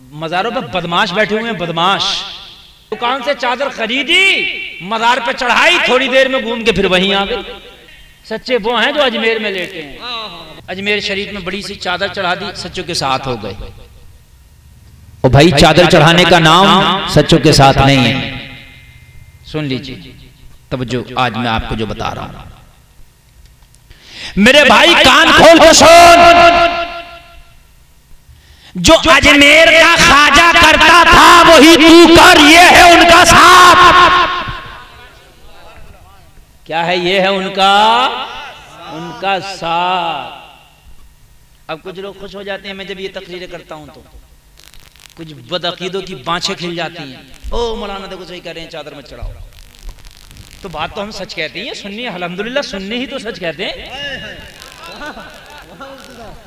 मज़ारों पे बदमाश बैठे हुए हैं, बदमाश। दुकान से चादर खरीदी, मज़ार पे चढ़ाई, थोड़ी देर में घूम के फिर वहीं आ गई। सच्चे वो हैं जो अजमेर में लेटे हैं। अजमेर शरीफ में बड़ी सी चादर चढ़ा दी, सच्चों के साथ हो गए। और भाई चादर चढ़ाने का नाम सच्चों के साथ नहीं है। सुन लीजिए तब जो आज मैं आपको जो बता रहा हूं, मेरे भाई कान खोल के सुन। जो अजमेर का ख्वाजा करता था वही तू कर, ये है उनका साथ। क्या है? ये है उनका साथ। अब कुछ लोग खुश हो जाते हैं मैं जब ये तकरीरें करता हूं तो कुछ बदअकीदों की बाँछें खिल जाती हैं। ओ मौलाना देखो सही कह रहे हैं, चादर मत चढ़ाओ। तो बात तो हम सच कहते हैं, सुन्नी अल्हम्दुलिल्लाह, सुन्नी ही तो सच कहते हैं।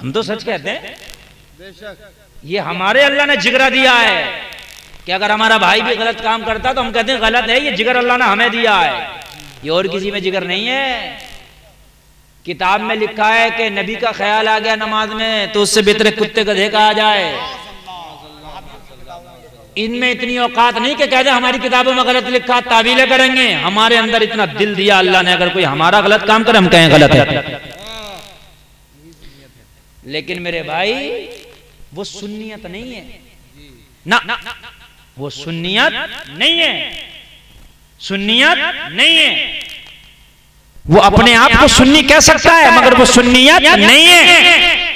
हम तो सच कहते हैं। ये हमारे अल्लाह ने जिगरा दिया है कि अगर हमारा भाई भी गलत काम करता तो हम कहते हैं गलत है, ये जिगर अल्लाह ने हमें दिया है, ये और किसी में जिगर नहीं है। किताब में लिखा है कि नबी का ख्याल आ गया नमाज में तो उससे बेहतर कुत्ते गधे का आ जाए। इनमें इतनी औकात नहीं कि कहते हमारी किताबों में गलत लिखा, तावीलें करेंगे। हमारे अंदर इतना दिल दिया अल्लाह ने, अगर कोई हमारा गलत काम करे हम कहें गलत है। लेकिन मेरे भाई वो सुन्नियत नहीं है ना, वो सुन्नियत नहीं है, सुन्नियत नहीं है। वो अपने आप को सुन्नी कह सकता है मगर वो सुन्नियत नहीं है।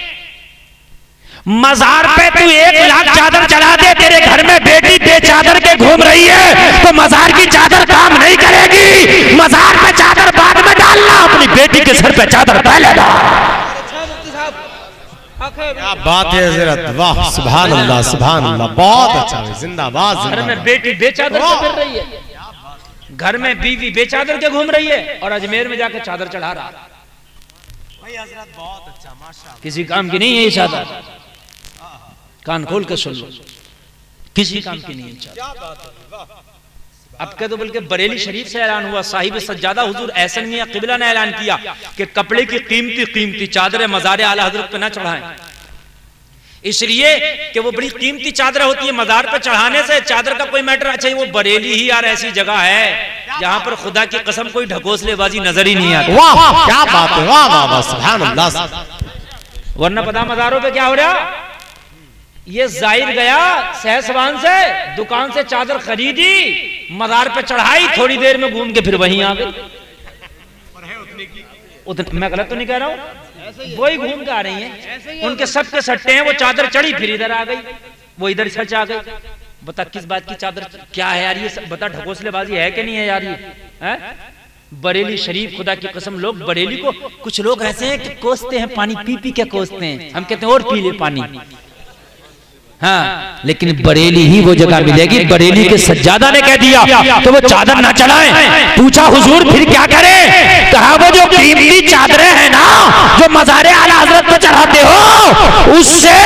मजार पे तू 1 लाख चादर चढ़ा दे, तेरे घर में बेटी बेचादर के घूम रही है तो मजार की चादर काम नहीं करेगी। मजार पे चादर बाद में डालना, अपनी बेटी के सर पे चादर पहले डाल। क्या बात है हज़रत, वाह सुभान अल्लाह सुभान अल्लाह, बहुत अच्छा है, जिंदाबाद। घर में बेटी बेचादर के फिर रही है, घर में बीवी बेचादर के घूम रही है और अजमेर में जाकर चादर चढ़ा रहा। भाई हज़रत बहुत अच्छा, माशाअल्लाह। किसी काम की नहीं है ये चादर, कान खोल के सुन लो, किसी काम की नहीं है चादर। अब के तो बल्कि बरेली शरीफ से ऐलान हुआ, साहिब सज्जादा हुजूर एहसन मियां क़िबला ने ऐलान किया कि कपड़े की कीमती चादरें मज़ार आला हज़रत पे ना चढ़ाएं, इसलिए कि वो बड़ी कीमती चादर होती है। मज़ार पे चढ़ाने से चादर का कोई मैटर। अच्छा वो बरेली ही यार ऐसी जगह है जहां पर खुदा की कसम कोई ढकोसलेबाजी नजर ही नहीं आती। वाह क्या बात है, वाह वाह वाह सुभान अल्लाह। वरना पता मज़ारों पे क्या हो रहा, ये जाहिर गया सहसवान से, दुकान से चादर खरीदी, मज़ार पे चढ़ाई, थोड़ी देर में घूम के फिर वहीं आ गई। मैं गलत तो नहीं कह रहा हूं, वही घूम के आ रही हैं, उनके सब के सट्टे हैं। वो चादर चढ़ी फिर इधर आ गई, वो इधर सच आ गई। बता किस बात की चादर क्या है यार, ये बता ढकोसलेबाजी है कि नहीं है यार ये है? बरेली शरीफ खुदा की कसम, लोग बरेली को, कुछ लोग ऐसे हैं कि कोसते हैं, पानी पी पी के कोसते हैं। हम कहते हैं और पी ले पानी। हाँ, लेकिन बरेली ही वो जगह मिलेगी। बरेली के सज्जादा ने कह दिया तो वो चादर ना चढ़ाएं। पूछा हुजूर फिर क्या करें? कहा वो जो कीमती चादरें हैं ना जो मज़ारे आला हज़रत पे चढ़ाते हो, उससे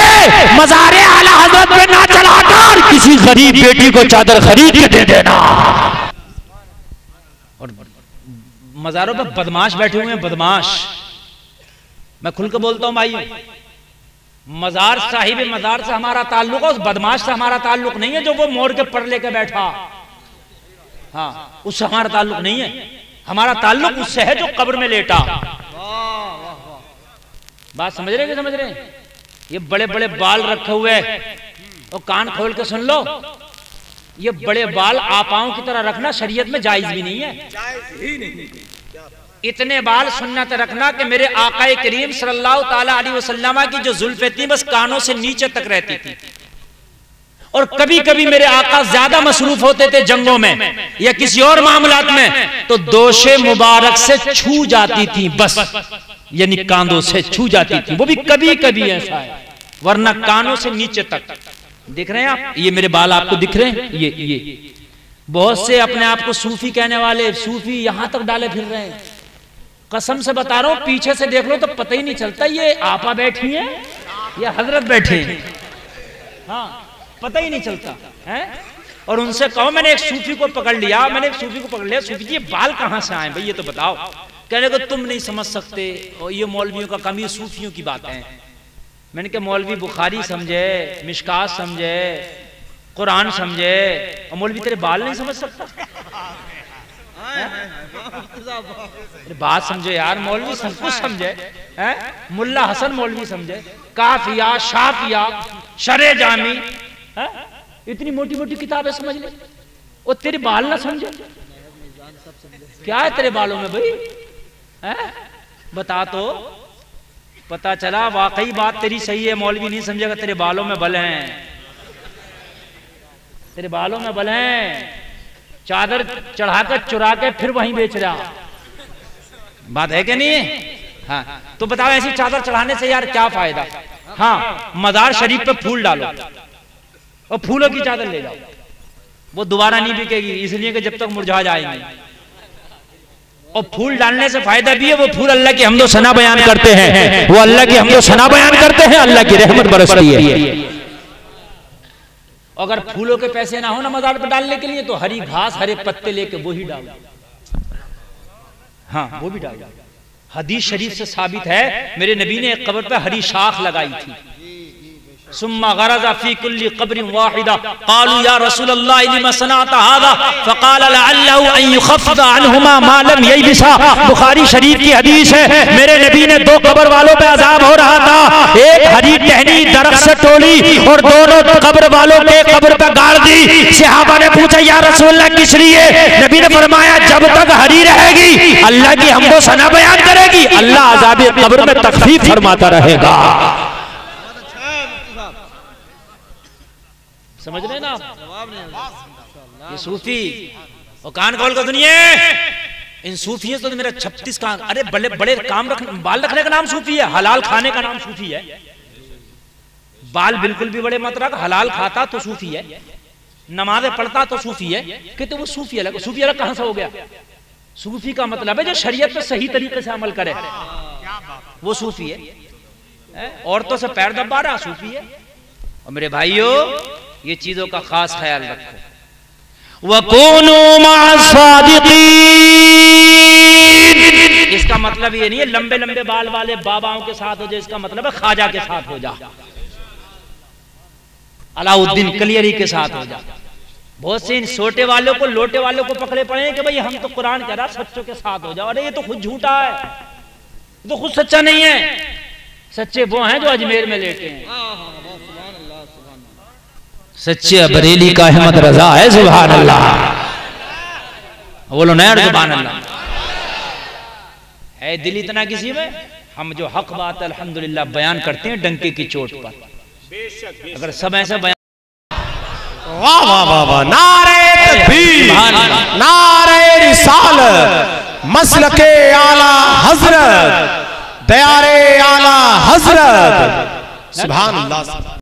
मज़ारे आला हज़रत पे ना चढ़ाकर किसी गरीब बेटी को चादर खरीद के दे देना। और मज़ारों पे बदमाश बैठे हुए हैं, बदमाश। मैं खुल के बोलता हूं भाई, मजार साहिब मजार से हमारा ताल्लुक है, उस बदमाश से हमारा ताल्लुक नहीं है जो वो मोड़ के पर लेके बैठा। हाँ, उससे हमारा ताल्लुक नहीं है। हमारा ताल्लुक उससे है जो कब्र में लेटा। बात समझ रहे हैं? समझ रहे हैं? ये बड़े बड़े बाल रखे हुए और कान खोल के सुन लो, ये बड़े बाल आपाओं की तरह रखना शरीयत में जायज भी नहीं है। इतने बाल सुन्नत रखना कि मेरे आकाए करीम सल्लल्लाहु ताला अलैहि वसल्लम की जो जुल्फें थी बस कानों से नीचे तक रहती थी, और कभी कभी मेरे आका ज्यादा मसरूफ होते थे जंगों में या किसी और मामलात में तो दोशे मुबारक से छू जाती थी, बस यानी कांधों से छू जाती थी, वो भी कभी कभी ऐसा है, वरना कानों से नीचे तक। दिख रहे हैं आप? ये मेरे बाल आपको दिख रहे हैं? ये बहुत से अपने आप को सूफी कहने वाले सूफी यहां तक डाले फिर रहे हैं। कसम से बता रहा हूं, पीछे से देख लो तो पता ही नहीं चलता ये आपा बैठी है या हजरत बैठे हैं। हाँ, पता ही नहीं चलता है। और उनसे कहो, मैंने एक सूफी को पकड़ लिया, सूफी जी ये बाल कहां से आए भाई ये तो बताओ। कहने को तुम नहीं समझ सकते, और ये मौलवियों का कम, ये सूफियों की बात है। मैंने कहा मौलवी बुखारी समझे, मिशकात समझे, कुरान समझे, और मौलवी तेरे बाल नहीं समझ सकता? बात समझो यार, मौलवी सब कुछ समझे हैं? मुल्ला हसन मौलवी समझे, काफिया, शाफिया, शरे जामी, इतनी मोटी मोटी किताबें समझ ले, और तेरे बाल ना समझे? क्या है तेरे बालों में भाई? बता तो। पता चला वाकई बात तेरी सही है, मौलवी नहीं समझेगा, तेरे बालों में बल हैं, तेरे बालों में बल हैं। चादर चढ़ाकर चुरा के फिर वहीं बेच रहा, बात है कि नहीं? हाँ, तो बताओ ऐसी चादर चढ़ाने से यार क्या फायदा? हाँ, मजार शरीफ पे फूल डालो और फूलों की चादर ले जाओ, वो दोबारा नहीं बिकेगी, इसलिए कि जब तक मुरझा जाएंगे। और फूल डालने से फायदा भी है, वो फूल अल्लाह की हमदो सना बयान करते हैं, वो अल्लाह की हमदो सना बयान करते हैं, अल्लाह की रहमत बरसती है। अगर फूलों के पैसे ना हो ना मजार पर डालने के लिए, तो हरी घास, हरे पत्ते लेके वो ही डालो। हाँ, वो भी डालो। हदीस शरीफ से साबित है, मेरे नबी ने एक कब्र पे हरी शाख लगाई थी। सुम्मा गरज़ा फी कुल्ली क़ब्रिन वाहिदा क़ालू या रसूलल्लाह लिमा सनअता हाज़ा फ़क़ाल लअल्लहु अन युख़फ़फ़िज़ अन्हुमा मा लम ययबिसा। बुखारी शरीफ की हदीस है, मेरे नबी ने दो कब्र वालों पे अजाब हो रहा था, एक हरी टहनी दरख्त से तोड़ी और दोनों कब्र वालों के कब्र पे गाड़ दी। सहाबा ने पूछा या रसूलल्लाह किस लिए? नबी ने फरमाया जब तक हरी रहेगी अल्लाह की हमदो सना बयान करेगी, अल्लाह अज़ाब कब्र में तखफीफ फरमाता रहेगा। समझ रहे ना आप? ये सूफी और कान खोल कर सुनिए, इन सूफियों से तो मेरा 36 कान, अरे बड़े बड़े काम रखने, बाल रखने का नाम सूफी है, हलाल खाने का नाम सूफी है। बाल बिल्कुल भी बड़े मत रख, हलाल खाता तो सूफी है, नमाज़ें पढ़ता तो सूफी है। कहते वो सूफी अलग, सूफी अलग कहां से हो गया? सूफी का मतलब है जो शरीयत पे सही तरीके से अमल करे, वो सूफी है। औरतों से पैर दबा रहा सूफी है। और मेरे भाइयों, ये चीजों का खास ख्याल रखो। वकूनू मअस-सादिकीन, इसका मतलब ये नहीं है लंबे लंबे बाल वाले बाबाओं के साथ हो जाए, इसका मतलब है ख्वाजा के साथ हो जा, अलाउद्दीन कलियरी के साथ हो जा। बहुत से इन सोटे वालों को, लोटे वालों को पकड़े पड़े हैं कि भाई हम तो कुरान कह रहा, सच्चों के साथ हो जाओ। अरे ये तो खुद झूठा है, ये तो खुद सच्चा नहीं है। सच्चे वो हैं जो अजमेर में लेटे हैं, सच्चे बरेली का अहमद रजा है, सुभान अल्लाह, बोलो नया सुभान अल्लाह। है दिल इतना किसी में, हम जो हक बात अल्हम्दुलिल्लाह बयान करते हैं डंके की चोट पर। अगर सब ऐसा बयान, वाह वाह वाह वाह, नारे तकबीर, नारे रिसालत, मसलके आला हजरत, दयारे आला हजरत, सुभान अल्लाह।